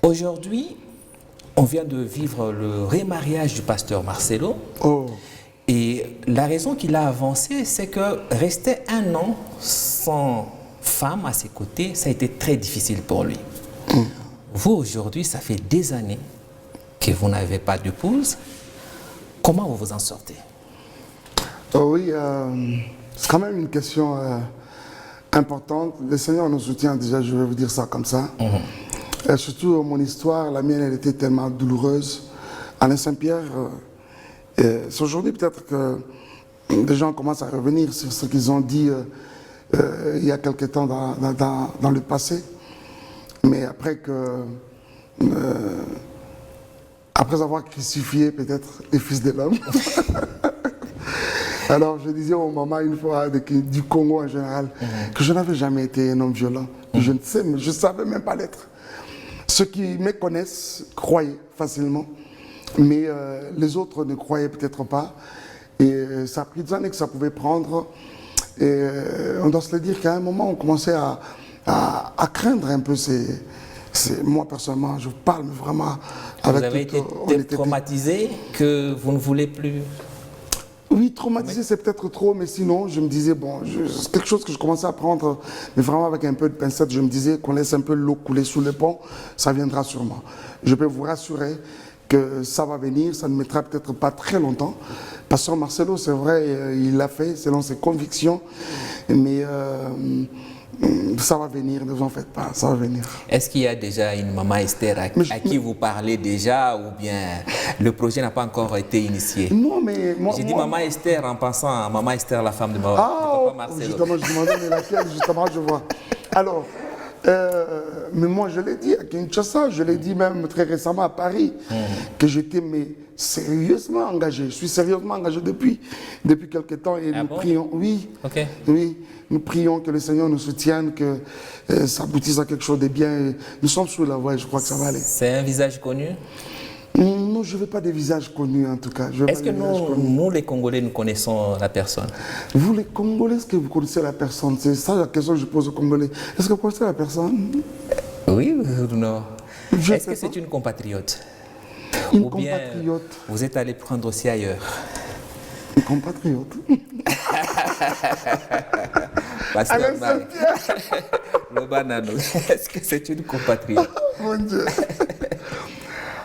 Aujourd'hui, on vient de vivre le remariage du pasteur Marcelo. Oh, Et la raison qu'il a avancé, c'est que rester un an sans femme à ses côtés, ça a été très difficile pour lui. Vous, aujourd'hui, ça fait des années que vous n'avez pas d'épouse. Comment vous vous en sortez? oh oui, c'est quand même une question importante. Le Seigneur nous soutient déjà, je vais vous dire ça comme ça. Surtout mon histoire, la mienne, elle était tellement douloureuse. Alain Saint-Pierre, c'est aujourd'hui peut-être que des gens commencent à revenir sur ce qu'ils ont dit il y a quelque temps dans le passé. Mais après avoir crucifié peut-être les fils de l'homme, alors je disais aux mamans une fois du Congo en général que je n'avais jamais été un homme violent. Je ne sais, mais je ne savais même pas l'être. Ceux qui me connaissent croyaient facilement, mais les autres ne croyaient peut-être pas. Et ça a pris des années que ça pouvait prendre. Et on doit se le dire qu'à un moment, on commençait à craindre un peu moi personnellement, je parle vraiment avec... Vous avez été traumatisé que vous ne voulez plus... Oui, traumatisé, c'est peut-être trop, mais sinon, je me disais, bon, c'est quelque chose que je commençais à prendre, mais vraiment avec un peu de pincette, je me disais qu'on laisse un peu l'eau couler sous le pont, ça viendra sûrement. Je peux vous rassurer que ça va venir, ça ne mettra peut-être pas très longtemps. Pasteur Marcelo, c'est vrai, il l'a fait selon ses convictions, mais ça va venir, ne vous en faites pas, ça va venir. Est-ce qu'il y a déjà une maman Esther à qui vous parlez déjà, ou bien le projet n'a pas encore été initié? Non, mais moi... J'ai dit maman Esther en pensant à maman Esther, la femme de papa Marcelo. Justement, je demandais mais laquelle, justement, je vois. Alors, mais moi je l'ai dit à Kinshasa, je l'ai dit même très récemment à Paris, que j'étais sérieusement engagé. Je suis sérieusement engagé depuis quelque temps et nous prions, oui, oui, nous prions que le Seigneur nous soutienne, que ça aboutisse à quelque chose de bien. Nous sommes sur la voie et je crois que ça va aller. C'est un visage connu? Non, je ne veux pas des visages connus en tout cas. Est-ce que nous, les Congolais, nous connaissons la personne? Vous, les Congolais, est-ce que vous connaissez la personne? C'est ça la question que je pose aux Congolais. Est-ce que vous connaissez la personne? Oui ou non? Est-ce que c'est une compatriote? Une compatriote. Vous êtes allé prendre aussi ailleurs? Une compatriote. Pasteur Mike. Est-ce que c'est une compatriote? Oh, mon Dieu.